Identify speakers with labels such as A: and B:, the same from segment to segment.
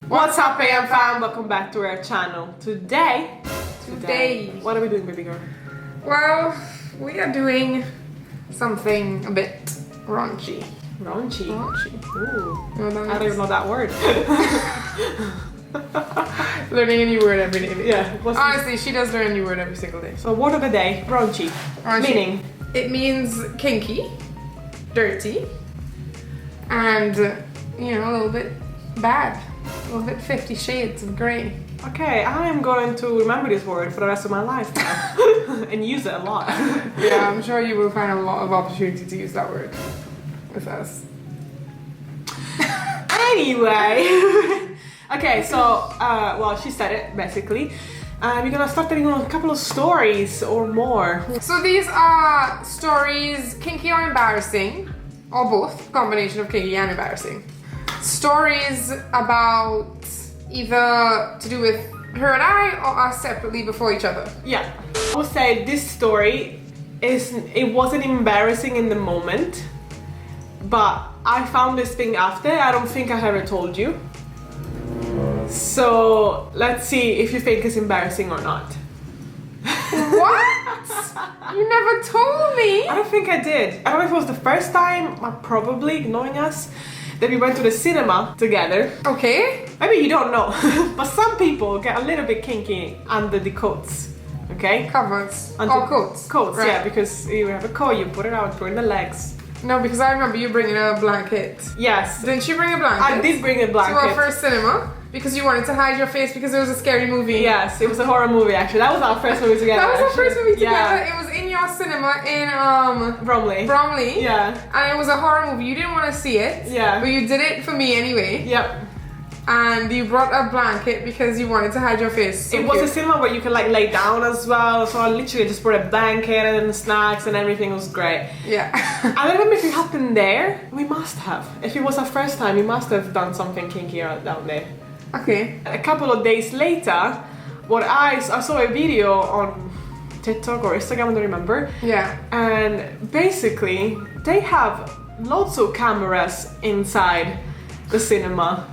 A: What's up, AMFAM? Welcome back to our channel. Today, what are we doing, baby girl?
B: Well, we are doing something a bit raunchy.
A: Raunchy? Ooh.
B: You know what that
A: I don't even know that word.
B: Learning a new word every day.
A: Yeah.
B: Honestly, she does learn a new word every single day.
A: So, word of the day, raunchy. Meaning?
B: It means kinky, dirty, and, you know, a little bit bad. A little bit 50 Shades of Grey.
A: Okay, I am going to remember this word for the rest of my life now. And use it a lot.
B: Yeah, I'm sure you will find a lot of opportunity to use that word with us.
A: Anyway. Okay, so, well, she said it, basically. We're gonna start telling a couple of stories or more.
B: So these are stories, kinky or embarrassing, or both, combination of kinky and embarrassing. Stories about either to do with her and I or us separately before each other.
A: Yeah. I would say this story it wasn't embarrassing in the moment, but I found this thing after. I don't think I ever told you. So let's see if you think it's embarrassing or not.
B: What? You never told me.
A: I don't think I did. I don't know if it was the first time, probably knowing us, that we went to the cinema together.
B: Okay.
A: Maybe you don't know, but some people get a little bit kinky under the coats. Okay?
B: Covers.
A: Under
B: Coats.
A: Coats,
B: right.
A: Yeah, because you have a coat, you put it out, put it in the legs.
B: No, because I remember you bringing a blanket.
A: Yes.
B: Didn't you bring a blanket?
A: I did bring a blanket.
B: To our first cinema. Because you wanted to hide your face because it was a scary movie.
A: Yes, it was a horror movie actually. That was our first movie together.
B: That was our first movie together.
A: Yeah.
B: It was in your cinema in
A: Bromley.
B: Bromley.
A: Yeah.
B: And it was a horror movie. You didn't want to see it.
A: Yeah.
B: But you did it for me anyway.
A: Yep.
B: And you brought a blanket because you wanted to hide your face.
A: So it was a cinema where you could like lay down as well. So I literally just brought a blanket and snacks and everything. It was great.
B: Yeah.
A: I don't remember if it happened there. We must have. If it was our first time, we must have done something kinky down there.
B: Okay.
A: A couple of days later, I saw a video on TikTok or Instagram, I don't remember.
B: Yeah.
A: And basically, they have lots of cameras inside the cinema.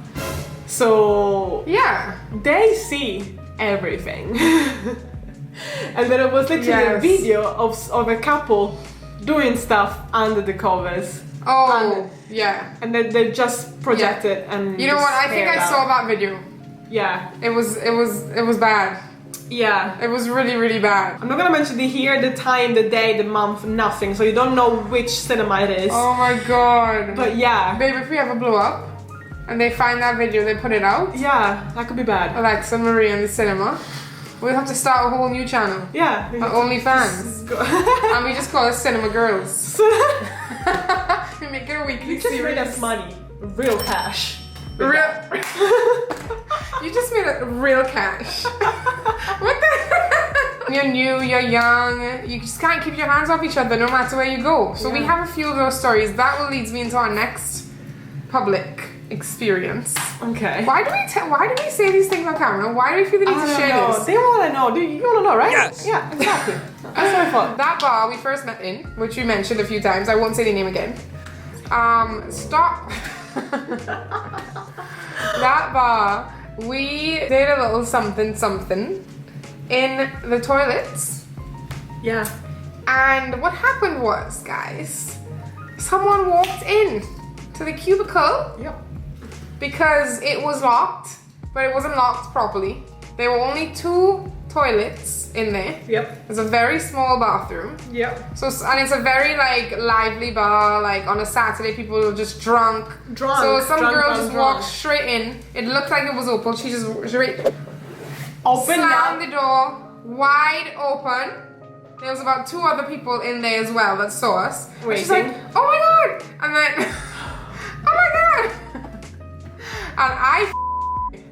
A: So
B: yeah,
A: they see everything. And then it was literally a video of a couple doing stuff under the covers.
B: Oh, yeah.
A: And then they just projected and
B: you know what? I think I saw that video.
A: Yeah.
B: It was bad.
A: Yeah.
B: It was really, really bad.
A: I'm not gonna mention the year, the time, the day, the month, nothing. So you don't know which cinema it is.
B: Oh my god.
A: But yeah.
B: Babe, if we ever blow up and they find that video, they put it out.
A: Yeah, that could be bad.
B: Alexa, Marie in the cinema. We'll have to start a whole new channel.
A: Yeah.
B: OnlyFans. And we just call it Cinema Girls. We make it a weekly
A: You just
B: series.
A: made us money. Real cash.
B: You just made it real cash. What the? You're new, you're young, you just can't keep your hands off each other no matter where you go. So we have a few of those stories. That will leads me into our next public experience.
A: Okay.
B: Why do we say these things on camera? Why do we feel the need to share this?
A: They wanna know. You wanna know, right?
C: Yes.
A: Yeah, exactly. That's what I thought.
B: That bar we first met in, which we mentioned a few times, I won't say the name again. Stop. That bar, we did a little something in the toilets.
A: Yeah.
B: And what happened was, guys, someone walked in to the cubicle.
A: Yep.
B: Because it was locked, but it wasn't locked properly. There were only 2 toilets in there.
A: Yep.
B: There's a very small bathroom.
A: Yep.
B: So, and it's a very like lively bar. Like on a Saturday, people are just drunk. So some girl just walked straight in. It looked like it was open. She just straight slammed the door wide open. There was about 2 other people in there as well that saw us. And she's like, "Oh my god!" And then, "Oh my god!" And I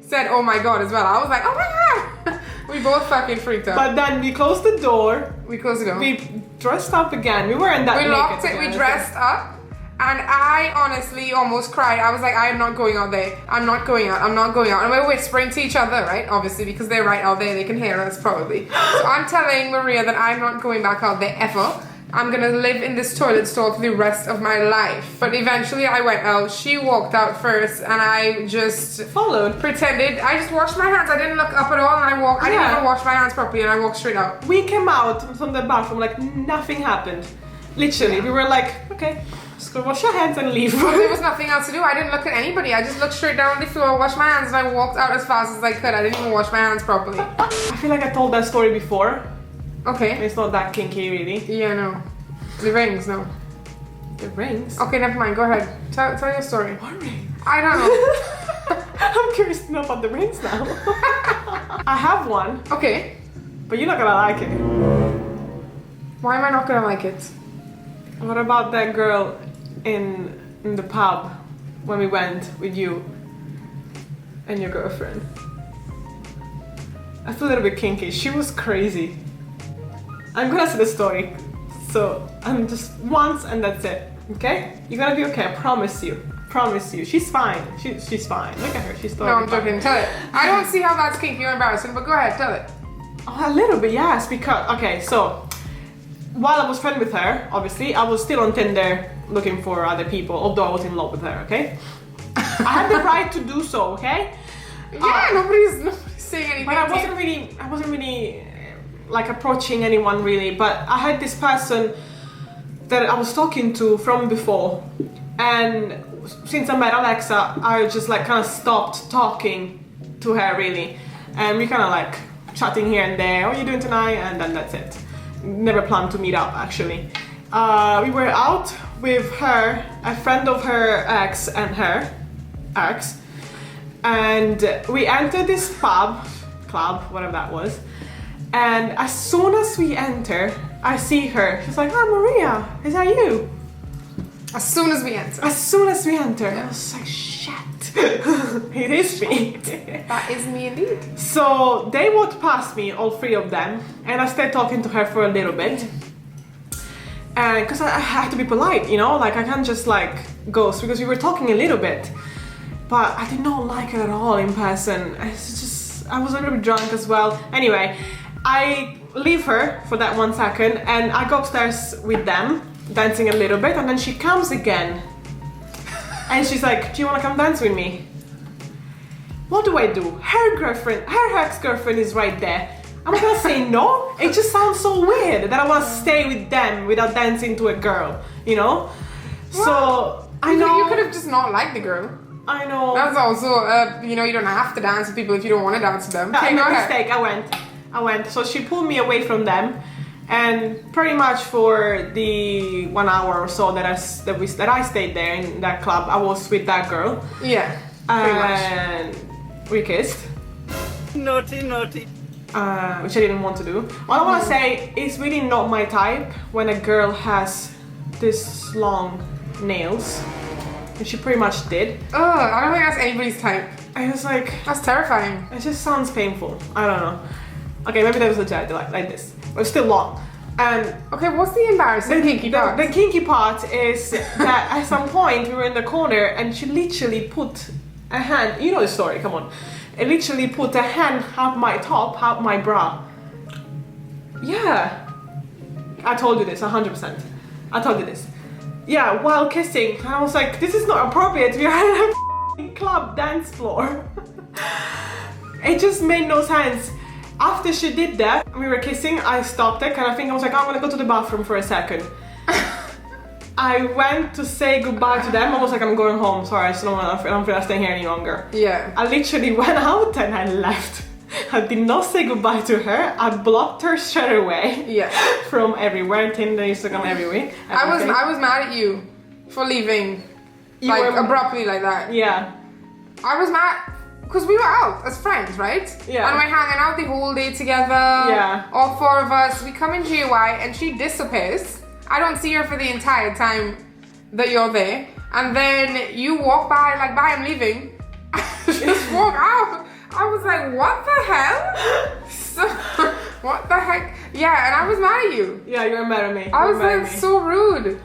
B: said, "Oh my god" as well. I was like, "Oh my god!" We both fucking freaked out.
A: But then we closed the door.
B: We closed the door.
A: We dressed up again. We weren't that
B: We locked
A: naked,
B: it, we dressed up, and I honestly almost cried. I was like, I am not going out there. I'm not going out. I'm not going out. And we're whispering to each other, right? Obviously, because they're right out there. They can hear us probably. So I'm telling Maria that I'm not going back out there ever. I'm gonna live in this toilet stall for the rest of my life. But eventually I went out, she walked out first, and I just
A: followed.
B: Pretended. I just washed my hands, I didn't look up at all, and I didn't even wash my hands properly, and I walked straight out.
A: We came out from the bathroom like nothing happened. Literally, we were like, okay, just go wash your hands and leave.
B: There was nothing else to do. I didn't look at anybody. I just looked straight down the floor, washed my hands, and I walked out as fast as I could. I didn't even wash my hands properly.
A: I feel like I told that story before.
B: Okay.
A: It's not that kinky, really.
B: Yeah, no. The rings, no.
A: The rings?
B: Okay, never mind. Go ahead. Tell your story.
A: What rings?
B: I don't know.
A: I'm curious to know about the rings now. I have one.
B: Okay.
A: But you're not gonna like it.
B: Why am I not gonna like it?
A: What about that girl in the pub when we went with you and your girlfriend? I feel a little bit kinky. She was crazy. I'm gonna say the story. So I'm just once and that's it. Okay? You're gonna be okay. I promise you. Promise you. She's fine. She's fine. Look at her. She's totally
B: No, I'm joking. Tell it. I don't see how that's kinky or embarrassing, but go ahead. Tell it.
A: Oh, a little bit, yes. Because okay, so while I was friends with her, obviously, I was still on Tinder looking for other people, although I was in love with her, okay? I had the right to do so, okay?
B: Yeah, nobody's saying anything.
A: But I wasn't really like approaching anyone really, but I had this person that I was talking to from before, and since I met Alexa, I just like kind of stopped talking to her really, and we kind of like chatting here and there, what are you doing tonight, and then that's it. Never planned to meet up actually. We were out with her, a friend of her ex and her ex, and we entered this club, whatever that was, and as soon as we enter, I see her. She's like, "Oh, Maria, is that you?"
B: As soon as we enter.
A: As soon as we enter, I was like, "Shit, it is me."
B: That is me indeed.
A: So they walked past me, all three of them, and I stayed talking to her for a little bit. And because I had to be polite, you know, like I can't just like ghost, because we were talking a little bit, but I did not like her at all in person. It's just, I was a little bit drunk as well. Anyway, I leave her for that 1 second and I go upstairs with them, dancing a little bit, and then she comes again. And she's like, "Do you want to come dance with me?" What do I do? Her ex-girlfriend is right there. I'm not gonna say no. It just sounds so weird that I want to stay with them without dancing to a girl, you know? Well, so, I know.
B: You could have just not liked the girl.
A: I know.
B: That's also, you know, you don't have to dance with people if you don't want to dance with them.
A: Okay, no mistake, I went. So she pulled me away from them, and pretty much for the 1 hour or so that I stayed there in that club, I was with that girl.
B: Yeah, pretty much.
A: We kissed.
C: Naughty.
A: Which I didn't want to do. All I want to say is really not my type when a girl has this long nails, and she pretty much did.
B: Oh, I don't think that's anybody's type.
A: I was like,
B: that's terrifying.
A: It just sounds painful. I don't know. Okay, maybe that was legit, like this, but it's still long. And
B: okay, what's the embarrassing kinky part?
A: The kinky part is that at some point we were in the corner and she literally put a hand. You know the story. Come on. It literally put a hand up my top, up my bra. Yeah. I told you this, 100%. I told you this. Yeah, while kissing. And I was like, this is not appropriate. We are in a club dance floor. It just made no sense. After she did that, we were kissing, I stopped it, and I think I was like, I'm gonna go to the bathroom for a second. I went to say goodbye to them. I was like, I'm going home. Sorry, I don't feel like staying here any longer.
B: Yeah.
A: I literally went out and I left. I did not say goodbye to her. I blocked her straight away.
B: Yeah.
A: From everywhere. Tinder, Instagram, everywhere.
B: I was mad at you for leaving, abruptly like that.
A: Yeah.
B: I was mad because we were out as friends, right?
A: Yeah.
B: And we're hanging out the whole day together.
A: Yeah.
B: All four of us. We come in GUI and she disappears. I don't see her for the entire time that you're there. And then you walk by, like, bye, I'm leaving. Just walk out. I was like, what the hell? So, what the heck? Yeah, and I was mad at you.
A: Yeah, you were mad at me.
B: I was like, so rude.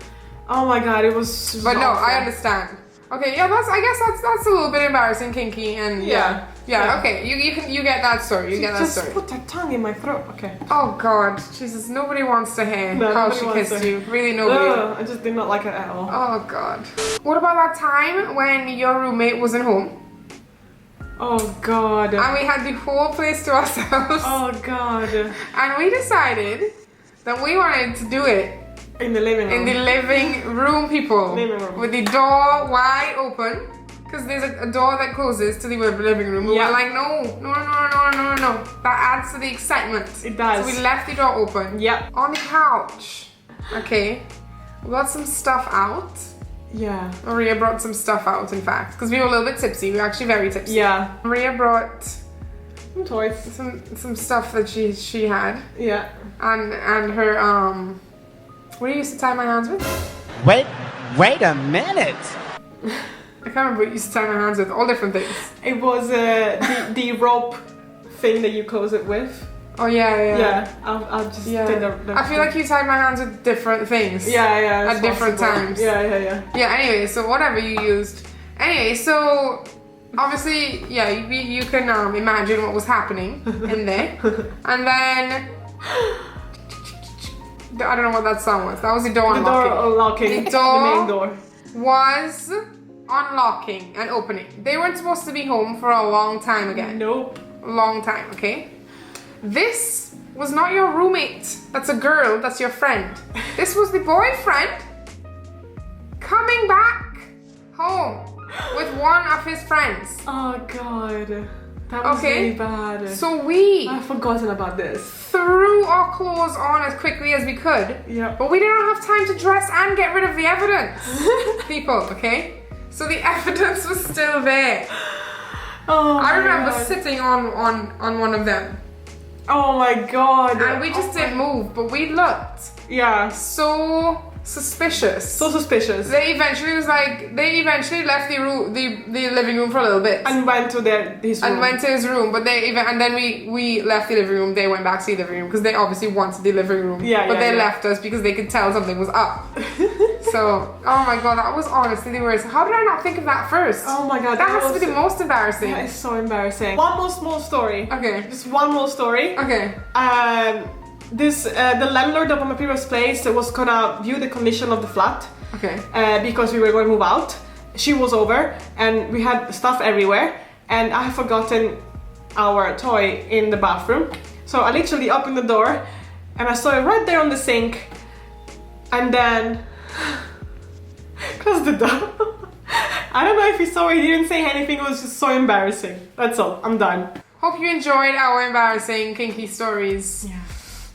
A: Oh my god, it was.
B: But no, I understand. Okay, yeah, I guess that's a little bit embarrassing, kinky, and yeah. Yeah, okay. You get that story. You get that story.
A: Just put her tongue in my throat. Okay.
B: Oh God, Jesus! Nobody wants to hear how she kissed you. Really, nobody.
A: No, I just did not like it at all.
B: Oh God. What about that time when your roommate wasn't home?
A: Oh God.
B: And we had the whole place to ourselves.
A: Oh God.
B: And we decided that we wanted to do it
A: in the living room.
B: In the living room, people.
A: Living room.
B: With the door wide open. Because there's a door that closes to the living room. We were like, no. That adds to the excitement.
A: It does.
B: So we left the door open.
A: Yep.
B: On the couch. Okay. We got some stuff out.
A: Yeah.
B: Maria brought some stuff out, in fact. Because we were a little bit tipsy. We were actually very tipsy.
A: Yeah.
B: Maria brought
A: some toys.
B: Some stuff that she had.
A: Yeah.
B: And her, what do you used to tie my hands with?
C: Wait a minute.
B: I can't remember what you used to tie my hands with. All different things.
A: It was the rope thing that you close it with.
B: Oh yeah.
A: Yeah, I'll just take the
B: I feel like you tied my hands with different things.
A: Yeah.
B: At different times.
A: Yeah.
B: Yeah, anyway, so whatever you used. Anyway, so obviously, yeah, you can imagine what was happening in there. And then I don't know what that sound was. That was the door unlocking.
A: The door unlocking.
B: The door
A: the main door
B: was unlocking and opening. They weren't supposed to be home for a long time again.
A: Nope.
B: Long time, okay? This was not your roommate. That's a girl, that's your friend. This was the boyfriend coming back home with one of his friends.
A: Oh God. That was really bad.
B: So
A: I've forgotten about this.
B: Threw our clothes on as quickly as we could.
A: Yeah.
B: But we didn't have time to dress and get rid of the evidence. People, okay? So the evidence was still there.
A: Oh
B: I remember
A: God.
B: sitting on one of them.
A: Oh my God.
B: And we just didn't move, but we looked.
A: Yeah.
B: So suspicious.
A: So suspicious.
B: They eventually left the living room for a little bit.
A: And went to his room.
B: And went to his room, but then we left the living room. They went back to the living room because they obviously wanted the living room. But they left us because they could tell something was up. So, oh my God, that was honestly the worst. How did I not think of that first?
A: Oh my God,
B: that has to be the most embarrassing.
A: That is so embarrassing. One more small story.
B: Okay.
A: Just one more story.
B: Okay.
A: The landlord of my previous place was gonna view the condition of the flat.
B: Okay.
A: Because we were going to move out. She was over and we had stuff everywhere and I had forgotten our toy in the bathroom. So I literally opened the door and I saw it right there on the sink and then closed the door. I don't know if he saw it, he didn't say anything, it was just so embarrassing. That's all, I'm done.
B: Hope you enjoyed our embarrassing kinky stories.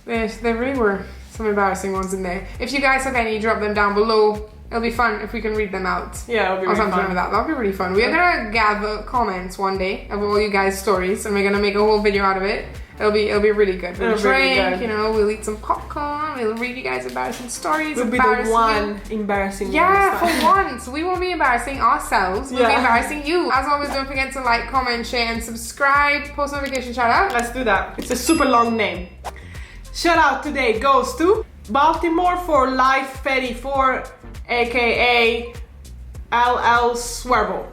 A: Yeah.
B: There really were some embarrassing ones in there. If you guys have any, drop them down below. It'll be fun if we can read them out.
A: Yeah, it'll be really fun.
B: Like that. That'll be really fun. We're gonna gather comments one day of all you guys' stories and we're gonna make a whole video out of it. It'll be really good. We'll drink, you know, we'll eat some popcorn, we'll read you guys embarrassing stories.
A: We'll be the one embarrassing you.
B: Yeah, for once. We won't be embarrassing ourselves, we'll be embarrassing you. As always, don't forget to like, comment, share and subscribe. Post notification shout out.
A: Let's do that. It's a super long name. Shout out today goes to Baltimore for Life Petty 4, aka LL Swervo.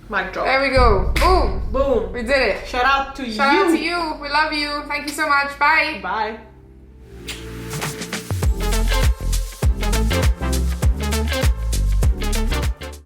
A: Mic drop.
B: There we go. Boom.
A: Boom.
B: We did it.
A: Shout out to you.
B: Shout out to you. We love you. Thank you so much. Bye.
A: Bye.